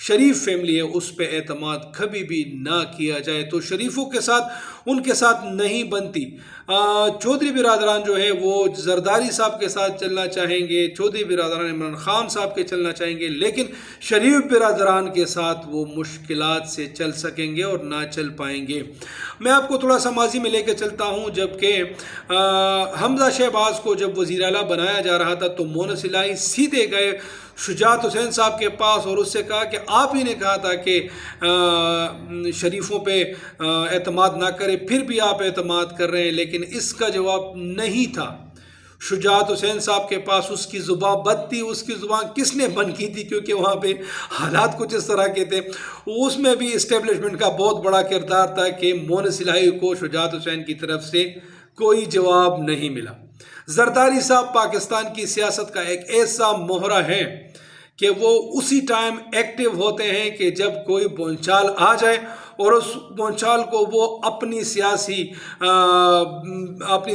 شریف family ہے اس پہ اعتماد کبھی بھی نہ کیا جائے۔ تو شریفوں کے ساتھ ان کے ساتھ نہیں بنتی۔ چودھری برادران جو ہے وہ زرداری صاحب کے ساتھ چلنا چاہیں گے، چودھری برادران عمران خان صاحب کے چلنا چاہیں گے، لیکن شریف برادران کے ساتھ وہ مشکلات سے چل سکیں گے اور نہ چل پائیں گے۔ میں آپ کو تھوڑا سا ماضی میں لے کے چلتا ہوں، جبکہ حمزہ شہباز کو جب وزیر اعلیٰ بنایا جا رہا تھا تو مونس الہی سیدھے گئے شجاعت حسین صاحب کے پاس اور اس سے کہا کہ آپ ہی نے کہا تھا کہ شریفوں پہ اعتماد نہ کرے، پھر بھی آپ اعتماد کر رہے ہیں، لیکن اس کا جواب نہیں تھا شجاعت حسین صاحب کے پاس۔ اس کی زبان بند تھی، اس کی زبان کس نے بند کی تھی؟ کیونکہ وہاں پہ حالات کچھ اس طرح کے تھے۔ اس میں بھی اسٹیبلشمنٹ کا بہت بڑا کردار تھا کہ مونس الہی کو شجاعت حسین کی طرف سے کوئی جواب نہیں ملا۔ زرداری صاحب پاکستان کی سیاست کا ایک ایسا مہرہ ہے کہ وہ اسی ٹائم ایکٹیو ہوتے ہیں کہ جب کوئی بونچال آ جائے اور اس بونچال کو وہ اپنی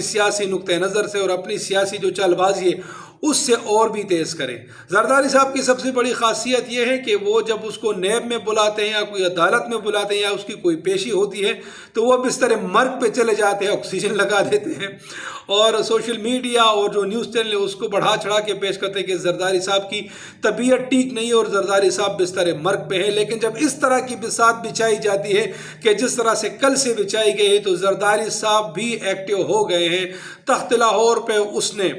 سیاسی نقطہ نظر سے اور اپنی سیاسی جو چال بازی ہے اس سے اور بھی تیز کریں۔ زرداری صاحب کی سب سے بڑی خاصیت یہ ہے کہ وہ جب اس کو نیب میں بلاتے ہیں یا کوئی عدالت میں بلاتے ہیں یا اس کی کوئی پیشی ہوتی ہے تو وہ بستر مرگ پہ چلے جاتے ہیں، آکسیجن لگا دیتے ہیں، اور سوشل میڈیا اور جو نیوز چینل ہے اس کو بڑھا چڑھا کے پیش کرتے ہیں کہ زرداری صاحب کی طبیعت ٹھیک نہیں ہے اور زرداری صاحب بستر مرگ پہ ہیں۔ لیکن جب اس طرح کی بساط بچھائی جاتی ہے کہ جس طرح سے کل سے بچھائی گئی ہے تو زرداری صاحب بھی ایکٹیو ہو گئے ہیں۔ تخت لاہور پہ اس نے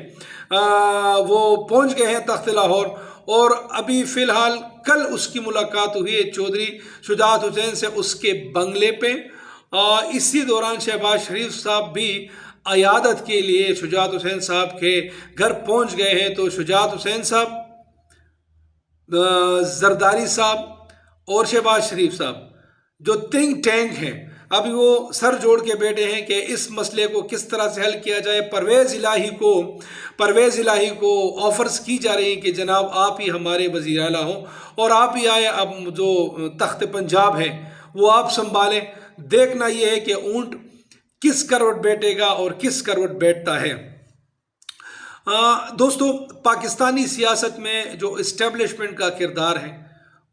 وہ پہنچ گئے ہیں تخت لاہور، اور ابھی فی الحال کل اس کی ملاقات ہوئی ہے چودھری شجاعت حسین سے اس کے بنگلے پہ۔ اسی دوران شہباز شریف صاحب بھی عیادت کے لیے شجاعت حسین صاحب کے گھر پہنچ گئے ہیں۔ تو شجاعت حسین صاحب، زرداری صاحب اور شہباز شریف صاحب جو تھنک ٹینک ہیں، ابھی وہ سر جوڑ کے بیٹھے ہیں کہ اس مسئلے کو کس طرح سے حل کیا جائے۔ پرویز الہی کو آفرز کی جا رہی ہیں کہ جناب آپ ہی ہمارے وزیر اعلیٰ ہوں اور آپ ہی آئے، اب جو تخت پنجاب ہے وہ آپ سنبھالیں۔ دیکھنا یہ ہے کہ اونٹ کس کروٹ بیٹھے گا اور کس کروٹ بیٹھتا ہے۔ دوستو، پاکستانی سیاست میں جو اسٹیبلشمنٹ کا کردار ہے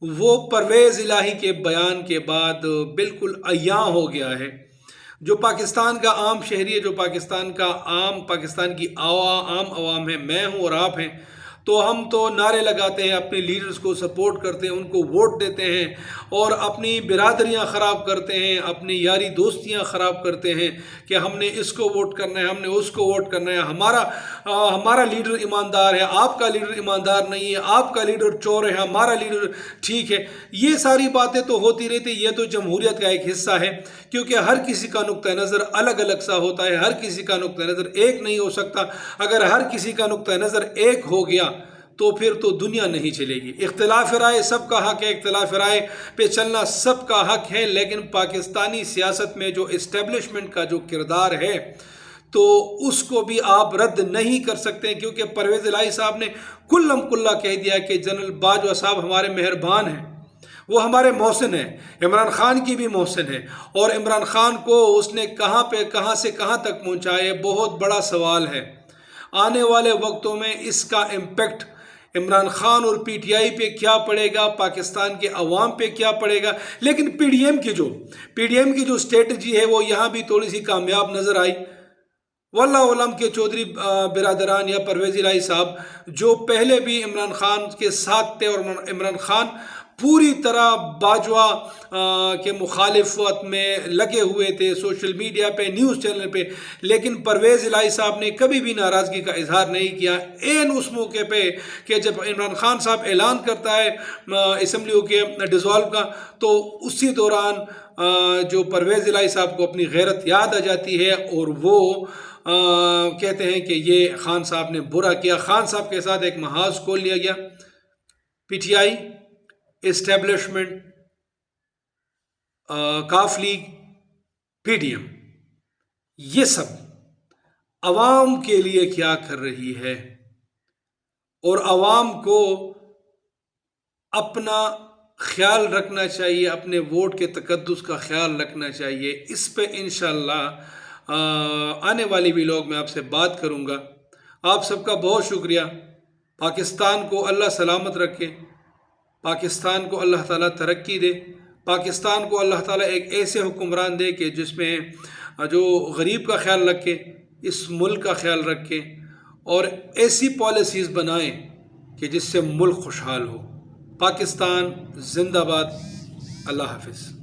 وہ پرویز الہی کے بیان کے بعد بالکل عیاں ہو گیا ہے۔ جو پاکستان کا عام شہری ہے، جو پاکستان کی عام عوام ہے، میں ہوں اور آپ ہیں، تو ہم تو نعرے لگاتے ہیں، اپنے لیڈرز کو سپورٹ کرتے ہیں، ان کو ووٹ دیتے ہیں اور اپنی برادریاں خراب کرتے ہیں، اپنی یاری دوستیاں خراب کرتے ہیں کہ ہم نے اس کو ووٹ کرنا ہے، ہم نے اس کو ووٹ کرنا ہے، ہمارا لیڈر ایماندار ہے، آپ کا لیڈر ایماندار نہیں ہے، آپ کا لیڈر چور ہے، ہمارا لیڈر ٹھیک ہے۔ یہ ساری باتیں تو ہوتی رہتی، یہ تو جمہوریت کا ایک حصہ ہے، کیونکہ ہر کسی کا نقطہ نظر الگ الگ سا ہوتا ہے، ہر کسی کا نقطہ نظر ایک نہیں ہو سکتا۔ اگر ہر کسی کا نقطہ نظر ایک ہو گیا تو پھر تو دنیا نہیں چلے گی۔ اختلاف رائے سب کا حق ہے، اختلاف رائے پہ چلنا سب کا حق ہے، لیکن پاکستانی سیاست میں جو اسٹیبلشمنٹ کا جو کردار ہے تو اس کو بھی آپ رد نہیں کر سکتے، کیونکہ پرویز الہی صاحب نے کلم کلا کہہ دیا کہ جنرل باجوہ صاحب ہمارے مہربان ہیں، وہ ہمارے محسن ہیں، عمران خان کی بھی محسن ہے، اور عمران خان کو اس نے کہاں سے کہاں تک پہنچایا، یہ بہت بڑا سوال ہے۔ آنے والے وقتوں میں اس کا امپیکٹ عمران خان اور پی ٹی آئی پہ کیا پڑے گا، پاکستان کے عوام پہ کیا پڑے گا، لیکن پی ڈی ایم کی جو اسٹریٹجی ہے وہ یہاں بھی تھوڑی سی کامیاب نظر آئی۔ واللہ علم کے چودھری برادران یا پرویز الہی صاحب جو پہلے بھی عمران خان کے ساتھ تھے، اور عمران خان پوری طرح باجوہ کے مخالفت میں لگے ہوئے تھے، سوشل میڈیا پہ، نیوز چینل پہ، لیکن پرویز الہی صاحب نے کبھی بھی ناراضگی کا اظہار نہیں کیا۔ اس موقع پہ کہ جب عمران خان صاحب اعلان کرتا ہے اسمبلیوں کے ڈیزالو کا، تو اسی دوران جو پرویز الہی صاحب کو اپنی غیرت یاد آ جاتی ہے اور وہ کہتے ہیں کہ یہ خان صاحب نے برا کیا۔ خان صاحب کے ساتھ ایک محاذ کھول لیا گیا۔ پی ٹی آئی، اسٹیبلشمنٹ، کاف لیگ، پی ڈی ایم، یہ سب عوام کے لیے کیا کر رہی ہے، اور عوام کو اپنا خیال رکھنا چاہیے، اپنے ووٹ کے تقدس کا خیال رکھنا چاہیے۔ اس پہ انشاءاللہ آنے والی ویلاگ میں آپ سے بات کروں گا۔ آپ سب کا بہت شکریہ۔ پاکستان کو اللہ سلامت رکھے۔ پاکستان کو اللہ تعالیٰ ترقی دے، پاکستان کو اللہ تعالیٰ ایک ایسے حکمران دے کہ جس میں جو غریب کا خیال رکھے، اس ملک کا خیال رکھے، اور ایسی پالیسیز بنائیں کہ جس سے ملک خوشحال ہو۔ پاکستان زندہ باد۔ اللہ حافظ۔